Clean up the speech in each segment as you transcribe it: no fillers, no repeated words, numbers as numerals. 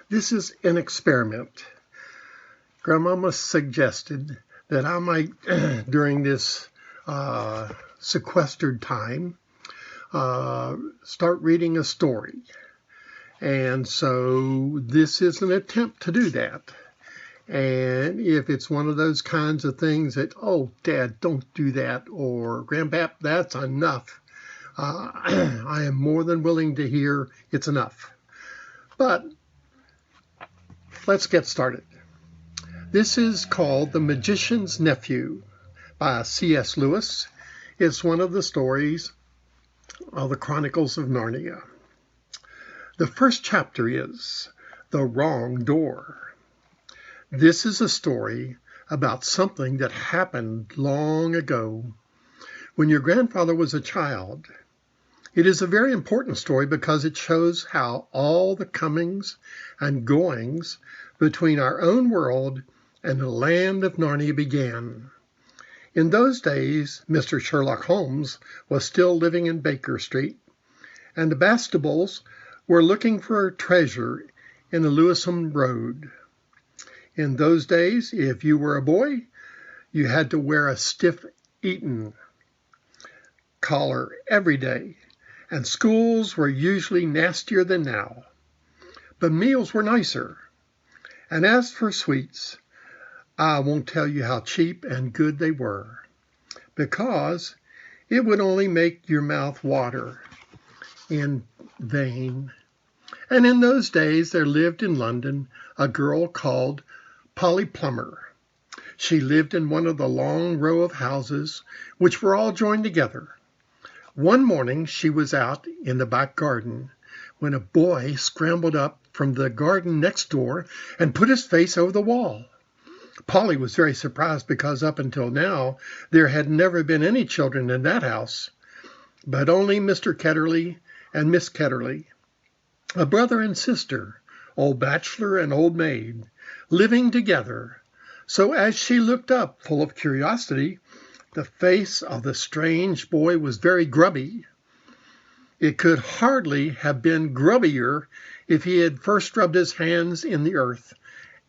This is an experiment. Grandmama suggested that I might, during this sequestered time, start reading a story. And so this is an attempt to do that. And if it's one of those kinds of things that, oh, Dad, don't do that, or Grandpap, that's enough, I am more than willing to hear it's enough. But let's get started. This is called The Magician's Nephew by C.S. Lewis. It's one of the stories of the Chronicles of Narnia. The first chapter is The Wrong Door. This is a story about something that happened long ago when your grandfather was a child. It is a very important story because it shows how all the comings and goings between our own world and the land of Narnia began. In those days, Mr. Sherlock Holmes was still living in Baker Street, and the Bastables were looking for a treasure in the Lewisham Road. In those days, if you were a boy, you had to wear a stiff Eton collar every day, and schools were usually nastier than now. But meals were nicer. And as for sweets, I won't tell you how cheap and good they were, because it would only make your mouth water in vain. And in those days there lived in London a girl called Polly Plummer. She lived in one of the long row of houses which were all joined together. One morning she was out in the back garden when a boy scrambled up from the garden next door and put his face over the wall. Polly was very surprised because up until now there had never been any children in that house, but only Mr. Ketterley and Miss Ketterley, a brother and sister, old bachelor and old maid, living together. So as she looked up, full of curiosity, the face of the strange boy was very grubby. It could hardly have been grubbier if he had first rubbed his hands in the earth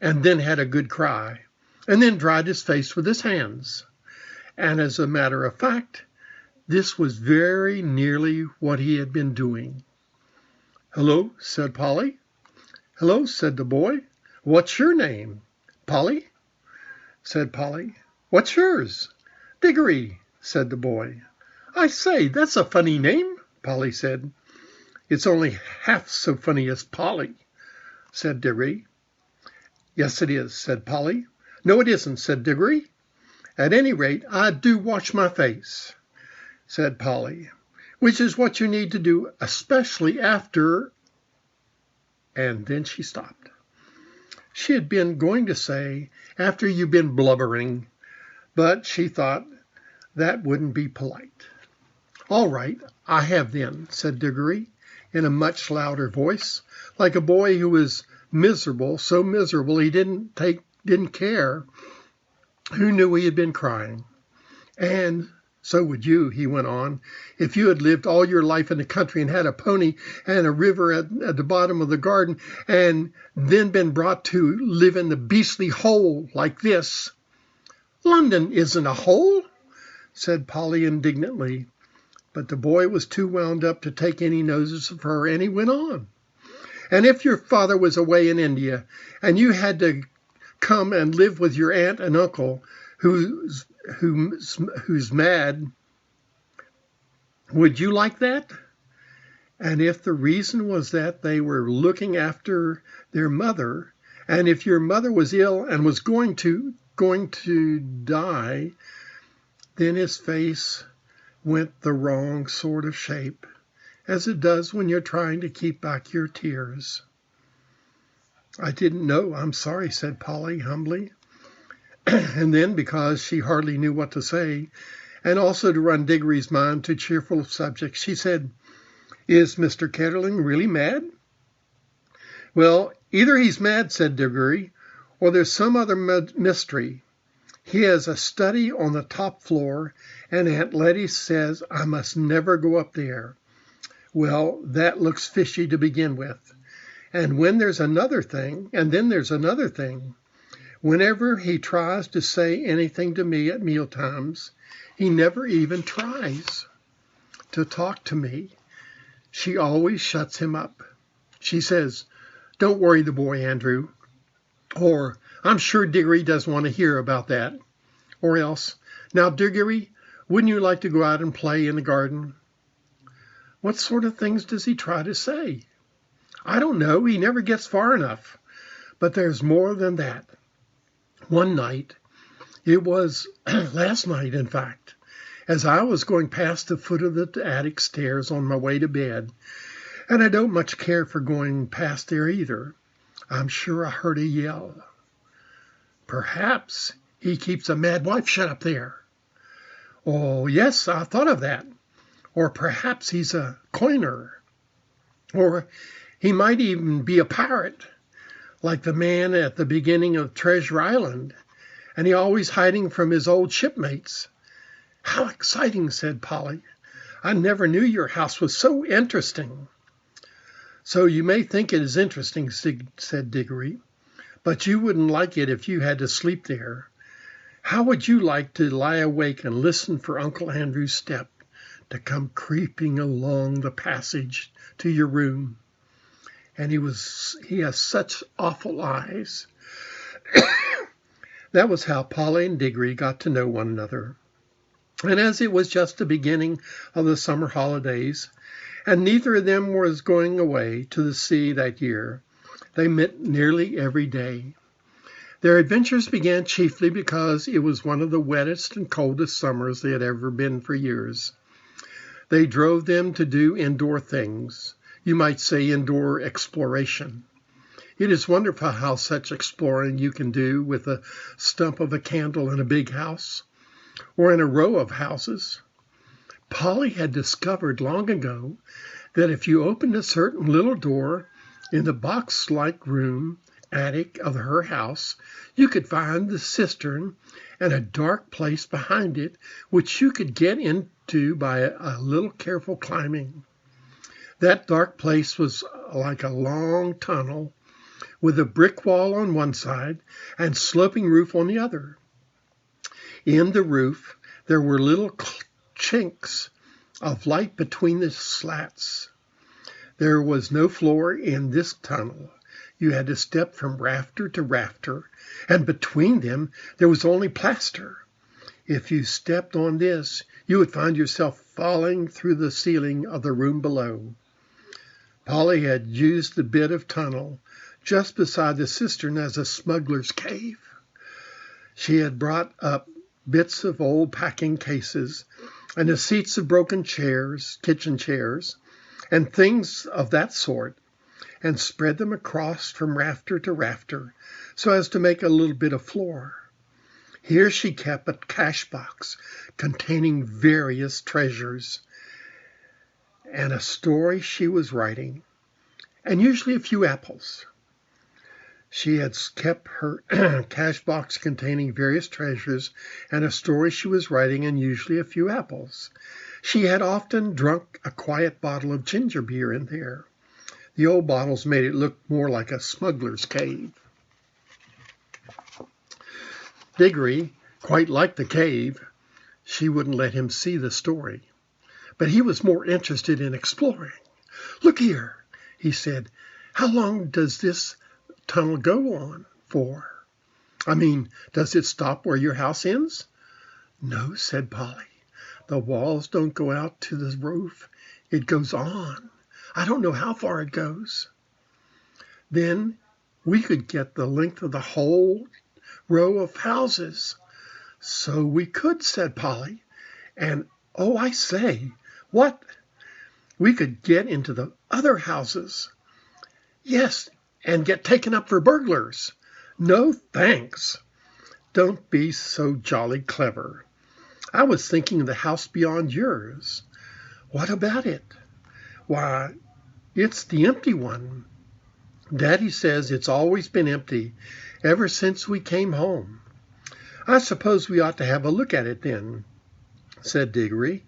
and then had a good cry, and then dried his face with his hands. And as a matter of fact, this was very nearly what he had been doing. "Hello," said Polly. "Hello," said the boy. "What's your name?" "Polly," said Polly. "What's yours?" "Diggory," said the boy. "I say, that's a funny name," Polly said. "It's only half so funny as Polly," said Diggory. "Yes, it is," said Polly. "No, it isn't," said Diggory. "At any rate, I do wash my face," said Polly, "which is what you need to do, especially after—" And then she stopped. She had been going to say, "after you've been blubbering," but she thought that wouldn't be polite. "All right, I have then," said Diggory in a much louder voice, like a boy who was miserable, so miserable he didn't care, who knew he had been crying. "And so would you," he went on, "if you had lived all your life in the country and had a pony and a river at the bottom of the garden and then been brought to live in the beastly hole like this." "London isn't a hole," said Polly indignantly. But the boy was too wound up to take any notice of her, and he went on. "And if your father was away in India and you had to come and live with your aunt and uncle who's mad, would you like that? And if the reason was that they were looking after their mother, and if your mother was ill and was going to die," then his face went the wrong sort of shape, as it does when you're trying to keep back your tears. "I didn't know. I'm sorry," said Polly humbly. And then, because she hardly knew what to say, and also to run Diggory's mind to cheerful subjects, she said, "Is Mr. Ketterling really mad?" "Well, either he's mad," said Diggory, "or there's some other mystery. He has a study on the top floor, and Aunt Letty says I must never go up there. Well, that looks fishy to begin with. And when there's another thing, and then there's another thing. Whenever he tries to say anything to me at mealtimes, he never even tries to talk to me. She always shuts him up. She says, "Don't worry the boy, Andrew." Or, "I'm sure Diggory doesn't want to hear about that." Or else, "Now, Diggory, wouldn't you like to go out and play in the garden?" What sort of things does he try to say? I don't know. He never gets far enough. But there's more than that. One night, it was last night, in fact, as I was going past the foot of the attic stairs on my way to bed, and I don't much care for going past there either, I'm sure I heard a yell. Perhaps he keeps a mad wife shut up there. Oh, yes, I thought of that. Or perhaps he's a coiner. Or he might even be a pirate, like the man at the beginning of Treasure Island, and he always hiding from his old shipmates. How exciting, said Polly. I never knew your house was so interesting. So you may think it is interesting, said Diggory, but you wouldn't like it if you had to sleep there. How would you like to lie awake and listen for Uncle Andrew's step to come creeping along the passage to your room? And he has such awful eyes. That was how Polly and Diggory got to know one another. And as it was just the beginning of the summer holidays, and neither of them was going away to the sea that year, they met nearly every day. Their adventures began chiefly because it was one of the wettest and coldest summers they had ever been for years. They drove them to do indoor things. You might say indoor exploration. It is wonderful how such exploring you can do with the stump of a candle in a big house, or in a row of houses. Polly had discovered long ago that if you opened a certain little door in the box-like room attic of her house, you could find the cistern and a dark place behind it, which you could get into by a little careful climbing. That dark place was like a long tunnel with a brick wall on one side and sloping roof on the other. In the roof, there were little chinks of light between the slats. There was no floor in this tunnel. You had to step from rafter to rafter, and between them there was only plaster. If you stepped on this, you would find yourself falling through the ceiling of the room below. Polly had used the bit of tunnel just beside the cistern as a smuggler's cave. She had brought up bits of old packing cases and the seats of broken chairs, kitchen chairs, and things of that sort, and spread them across from rafter to rafter so as to make a little bit of floor. Here she kept a cash box containing various treasures and a story she was writing, and usually a few apples. She had kept her cash box containing various treasures and a story she was writing, and usually a few apples. She had often drunk a quiet bottle of ginger beer in there. The old bottles made it look more like a smuggler's cave. Diggory quite liked the cave. She wouldn't let him see the story, but he was more interested in exploring. "Look here," he said. "How long does this tunnel go on for? I mean, does it stop where your house ends?" "No," said Polly. "The walls don't go out to the roof. It goes on. I don't know how far it goes." "Then we could get the length of the whole row of houses." "So we could," said Polly. "And, oh, I say, what? We could get into the other houses." "Yes, and get taken up for burglars." "No, thanks." "Don't be so jolly clever. I was thinking of the house beyond yours." "What about it?" "Why, it's the empty one. Daddy says it's always been empty ever since we came home." "I suppose we ought to have a look at it then," said Diggory.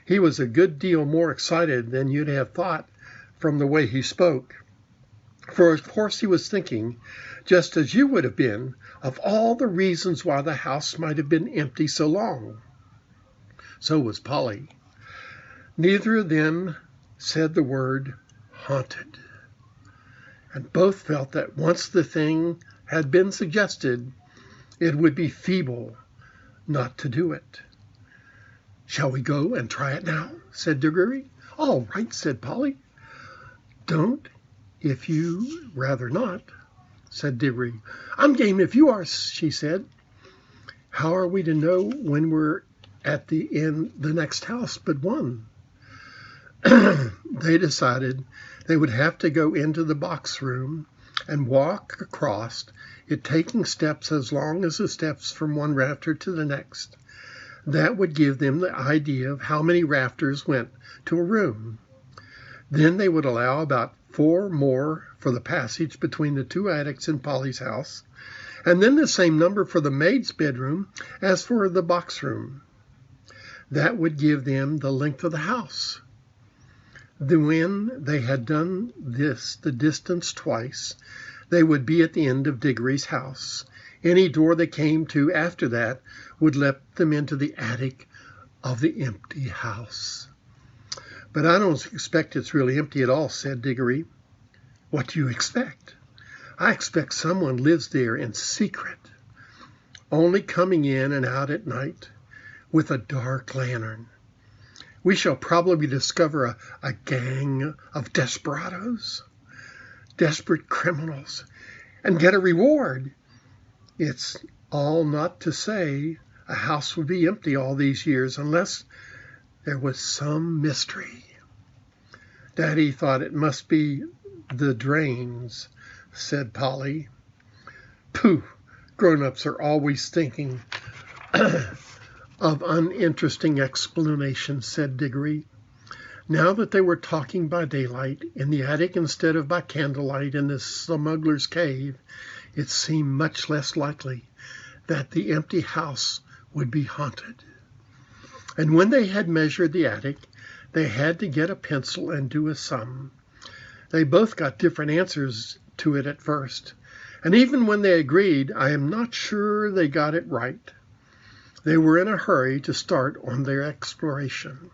He was a good deal more excited than you'd have thought from the way he spoke. For of course he was thinking, just as you would have been, of all the reasons why the house might have been empty so long. So was Polly. Neither of them said the word haunted, and both felt that once the thing had been suggested, it would be feeble not to do it. "Shall we go and try it now?" said Diggory. "All right," said Polly. "Don't if you rather not," said Diggory. "I'm game if you are," she said. "How are we to know when we're at the next house but one?" They decided they would have to go into the box room and walk across it, taking steps as long as the steps from one rafter to the next. That would give them the idea of how many rafters went to a room. Then they would allow about 4 more for the passage between the 2 attics in Polly's house, and then the same number for the maid's bedroom as for the box room. That would give them the length of the house. When they had done this the distance twice, they would be at the end of Diggory's house. Any door they came to after that would let them into the attic of the empty house. "But I don't expect it's really empty at all," said Diggory. "What do you expect?" "I expect someone lives there in secret, only coming in and out at night with a dark lantern. We shall probably discover a gang of desperados, desperate criminals, and get a reward. It's all not to say a house would be empty all these years unless there was some mystery." "Daddy thought it must be the drains," said Polly. "Pooh! Grown-ups are always thinking of uninteresting explanations," said Diggory. Now that they were talking by daylight in the attic instead of by candlelight in the smuggler's cave, it seemed much less likely that the empty house would be haunted. And when they had measured the attic, they had to get a pencil and do a sum. They both got different answers to it at first, and even when they agreed, I am not sure they got it right. They were in a hurry to start on their exploration.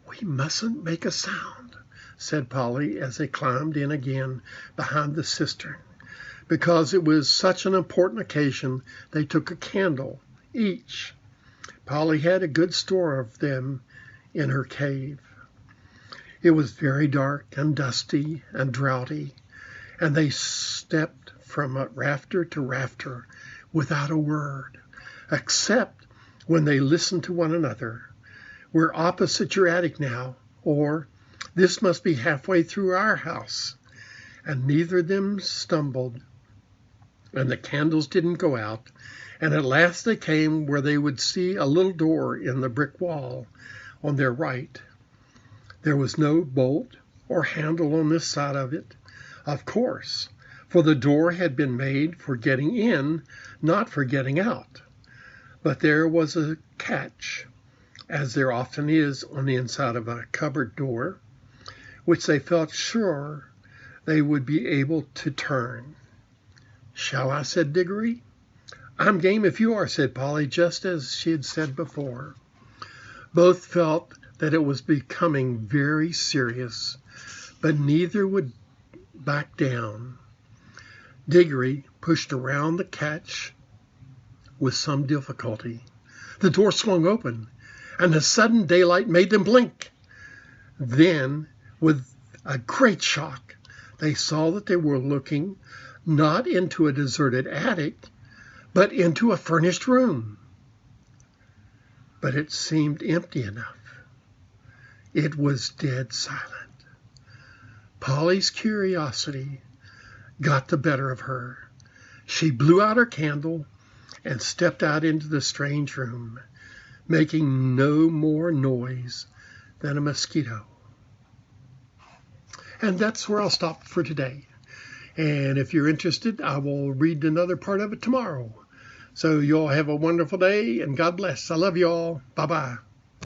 "We mustn't make a sound," said Polly as they climbed in again behind the cistern. Because it was such an important occasion, they took a candle each. Polly had a good store of them in her cave. It was very dark and dusty and draughty, and they stepped from rafter to rafter without a word, except when they listened to one another. "We're opposite your attic now," or "This must be halfway through our house." And neither of them stumbled, and the candles didn't go out, and at last they came where they would see a little door in the brick wall on their right. There was no bolt or handle on this side of it, of course, for the door had been made for getting in, not for getting out. But there was a catch, as there often is on the inside of a cupboard door, which they felt sure they would be able to turn. "Shall I?" said Diggory. "I'm game if you are," said Polly, just as she had said before. Both felt that it was becoming very serious, but neither would back down. Diggory pushed around the catch with some difficulty. The door swung open, and the sudden daylight made them blink. Then, with a great shock, they saw that they were looking not into a deserted attic, but into a furnished room. But it seemed empty enough. It was dead silent. Polly's curiosity got the better of her. She blew out her candle and stepped out into the strange room, making no more noise than a mosquito. And that's where I'll stop for today. And if you're interested, I will read another part of it tomorrow. So you all have a wonderful day, and God bless. I love you all. Bye-bye.